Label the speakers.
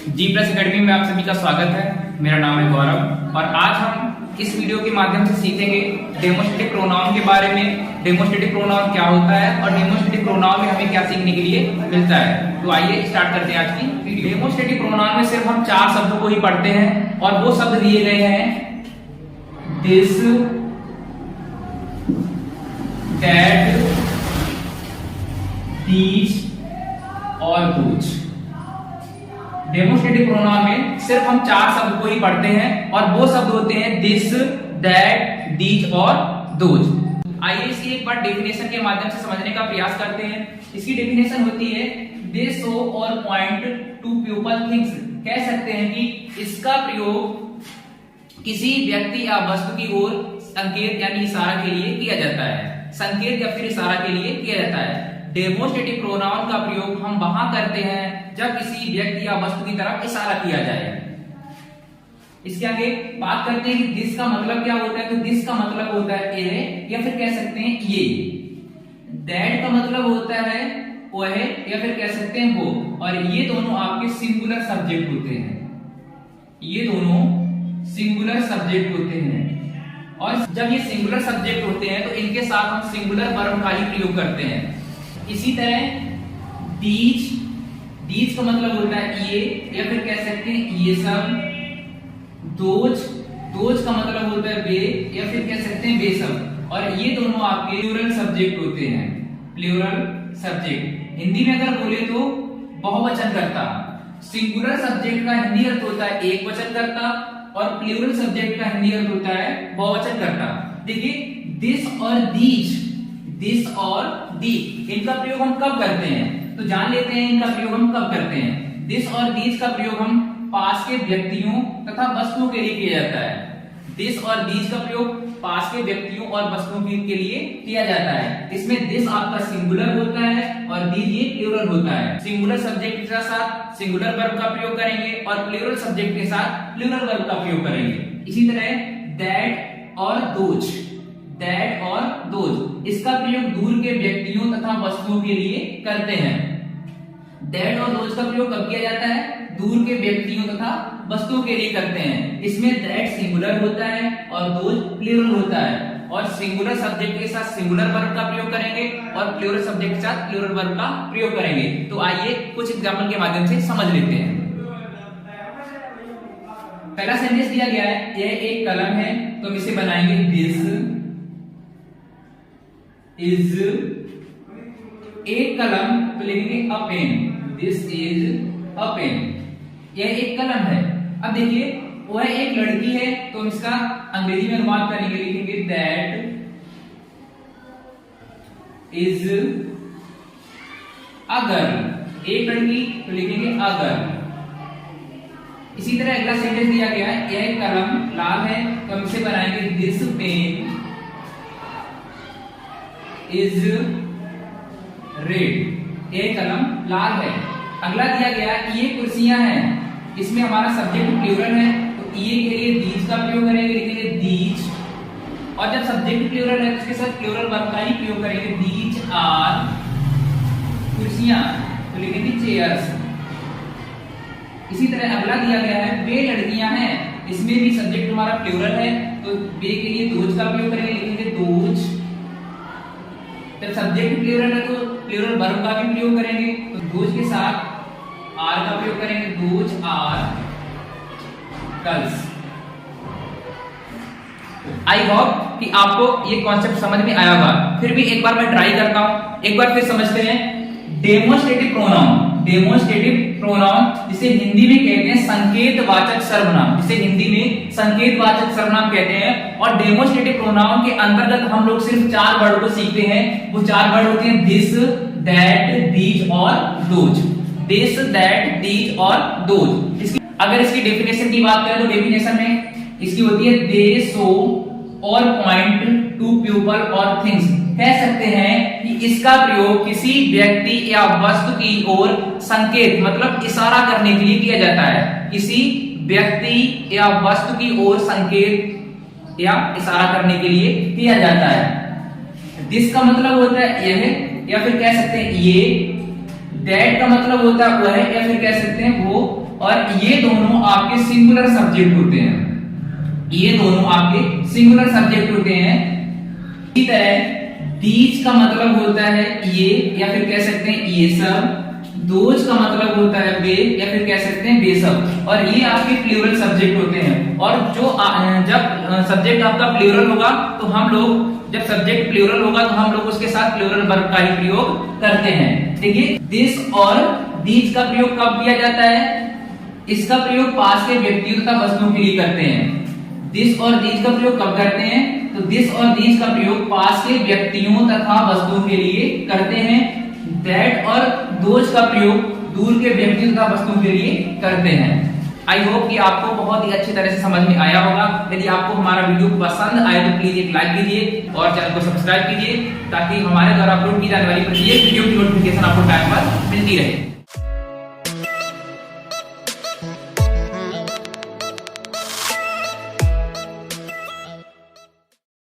Speaker 1: जी plus academy में आप सभी का स्वागत है। मेरा नाम है गौरव और आज हम इस वीडियो के माध्यम से सीखेंगे डेमोस्ट्रेटिव प्रोनाउन के बारे में। डेमोस्ट्रेटिव प्रोनाउन क्या होता है और डेमोस्ट्रेटिव प्रोनाउन में हमें क्या सीखने के लिए मिलता है। तो आइए स्टार्ट करते हैं आज की वीडियो। डेमोस्ट्रेटिव प्रोनाउन में सिर्फ हम 4 शब्दों को ही पढ़ते हैं और वो शब्द दिए गए हैं दिस, दैट, दीज और दूज। डेमोस्ट्रेटिव प्रोनाउन में सिर्फ हम 4 शब्द को ही पढ़ते हैं और वो शब्द होते हैं दिस, दैट, दीज और दोज। आइए इसकी एक बार डेफिनेशन के माध्यम से समझने का प्रयास करते हैं। इसकी डेफिनेशन होती है दे शो और पॉइंट टू पीपल थिंग्स। कह सकते हैं कि इसका प्रयोग किसी व्यक्ति या वस्तु की ओर संकेत यानी इशारा के लिए किया जाता है। संकेत या फिर इशारा के लिए किया जाता है। डेमोस्ट्रेटिव प्रोनाउन का प्रयोग हम वहां करते हैं जब किसी व्यक्ति या वस्तु की तरफ इशारा किया जाए। इसके आगे बात करते हैं कि दिस का मतलब क्या होता है। तो दिस का मतलब होता है ये या फिर कह सकते हैं ये। दैट का मतलब होता है वह या फिर कह सकते हैं वो। और ये दोनों आपके सिंगुलर सब्जेक्ट होते हैं। ये दोनों सिंगुलर सब्जेक्ट होते हैं और जब ये सिंगुलर सब्जेक्ट होते हैं तो इनके साथ हम सिंगुलर वर्ब का ही प्रयोग करते हैं। इसी तरह दीज, दीज का मतलब होता है ये या फिर कह सकते हैं ये सब। दोज, दोज का मतलब होता है वे या फिर कह सकते हैं वे सब। और ये दोनों आपके प्लूरल सब्जेक्ट होते हैं। प्लूरल सब्जेक्ट हिंदी में अगर बोले तो बहुवचन कर्ता। सिंगुलर सब्जेक्ट का हिंदी अर्थ होता है एक वचन कर्ता और प्लूरल सब्जेक्ट का हिंदी अर्थ होता है बहुवचन कर्ता। देखिए दिस और दीज, दिस और दी, इनका प्रयोग हम कब करते हैं तो जान लेते हैं इनका प्रयोग हम कब करते हैं। दिस और दीज का प्रयोग हम पास के व्यक्तियों तथा वस्तुओं के लिए किया जाता है। दिस और दीज का प्रयोग पास के व्यक्तियों और वस्तुओं के लिए किया जाता है। इसमें दिस आपका सिंगुलर होता है और दीज ये प्लूरल होता है। सिंगुलर सब्जेक्ट के साथ सिंगुलर वर्ब का प्रयोग करेंगे और प्लूरल सब्जेक्ट के साथ प्लूरल वर्ब का प्रयोग करेंगे। इसी तरह दैट और दोज, दैट और दोज, इसका प्रयोग दूर के व्यक्तियों तथा वस्तुओं के लिए करते हैं। दैट और दोज का प्रयोग कब किया जाता है दूर के व्यक्तियों तथा वस्तुओं के लिए करते हैं। इसमें दैट सिंगुलर होता है और दोज प्लूरल होता है। और सिंगुलर सब्जेक्ट के साथ सिंगुलर वर्ब का प्रयोग करेंगे और प्लूरल सब्जेक्ट के साथ प्लूरल वर्ब का प्रयोग करेंगे। तो आइए कुछ एग्जांपल के माध्यम से समझ लेते हैं। पहला सेंटेंस दिया गया है यह एक कलम है तो हम इसे बनाएंगे दिस इज एक कलम तो लिखेंगे a pen. This is a pen, यह एक कलम है। अब देखिए वह एक लड़की है तो हम इसका अंग्रेजी में अनुवाद करेंगे, लिखेंगे दैट इज अ गर्ल। एक लड़की तो लिखेंगे अ गर्ल। इसी तरह अगला सेंटेंस दिया गया है यह कलम लाल है तो हम इसे बनाएंगे दिस पेन इज रेड। यह कलम लाल है। अगला दिया गया ये कुर्सियां हैं, इसमें हमारा सब्जेक्ट प्लूरल है तो ये के लिए दीज का प्रयोग करेंगे, लिखेंगे दीज। और जब सब्जेक्ट प्लूरल है तो इसके साथ प्लूरल वर्ब का ही प्रयोग करेंगे। दीज आर कुर्सियां तो लिखेंगे चेयर्स। इसी तरह अगला दिया गया है वे लड़कियां हैं, इसमें भी सब्जेक्ट हमारा प्लूरल है तो वे के लिए दोज का प्रयोग करेंगे, लिखेंगे दोज। जब सब्जेक्ट प्लूरल है तो प्लूरल वर्ब का भी प्रयोग करेंगे तो दोज के साथ आर का प्रयोग करेंगे, those are girls. I hope कि आपको ये कॉन्सेप्ट समझ में आया होगा। फिर भी एक बार मैं ट्राई करता हूं, एक बार फिर समझते हैं। डेमोस्ट्रेटिव प्रोनाउन, डेमोस्ट्रेटिव प्रोनाउन जिसे हिंदी में कहते हैं संकेतवाचक सर्वनाम, जिसे हिंदी में संकेतवाचक सर्वनाम कहते हैं। और डेमोस्ट्रेटिव प्रोनाउन के अंतर्गत हम लोग सिर्फ 4 वर्ड को सीखते हैं। वो 4 वर्ड होते हैं दिस, दैट, दीज और दोज। दिस, दैट, दीज और दोज। अगर इसकी डेफिनेशन की बात करें तो डेफिनेशन में इसकी होती है दे शो और पॉइंट टू पीपल और थिंग्स। कह सकते हैं कि इसका प्रयोग किसी व्यक्ति या वस्तु की ओर संकेत मतलब इशारा करने के लिए किया जाता है। किसी व्यक्ति या वस्तु की ओर संकेत या इशारा करने के लिए किया जाता है। दिस का मतलब होता है यह या फिर कह सकते हैं ये। दैट का मतलब होता है वह या फिर कह सकते हैं वो। और ये दोनों आपके सिंगुलर सब्जेक्ट होते हैं, ये दोनों आपके सिंगुलर सब्जेक्ट होते हैं। इसी तरह दीज का मतलब होता है ये, या फिर कह सकते हैं ये सब। दोज का मतलब होता है वे, या फिर कह सकते हैं वे सब। और ये आपके प्लूरल सब्जेक्ट होते हैं। और जो जब सब्जेक्ट आपका प्लूरल होगा तो हम लोग, जब सब्जेक्ट प्लूरल होगा तो हम लोग उसके साथ प्लूरल वर्ब का ही प्रयोग करते हैं। देखिए दिस और दीज का प्रयोग कब किया जाता है? इसका प्रयोग पास के व्यक्तियों तथा वस्तुओं के लिए करते हैं। दिस और दीज का प्रयोग कब करते हैं? तो दिस और दीज का प्रयोग पास के व्यक्तियों तथा वस्तुओं के लिए करते हैं। दैट और दोज का प्रयोग दूर के व्यक्तियों तथा वस्तुओं के लिए करते हैं। आई होप कि आपको बहुत ही अच्छी तरह से समझ में आया होगा। यदि आपको हमारा वीडियो पसंद आए तो प्लीज एक लाइक कीजिए और चैनल को सब्सक्राइब कीजिए, ताकि हमारे द्वारा अपलोड की जाने वाली प्रत्येक वीडियो की नोटिफिकेशन आपको टाइम पर मिलती रहे।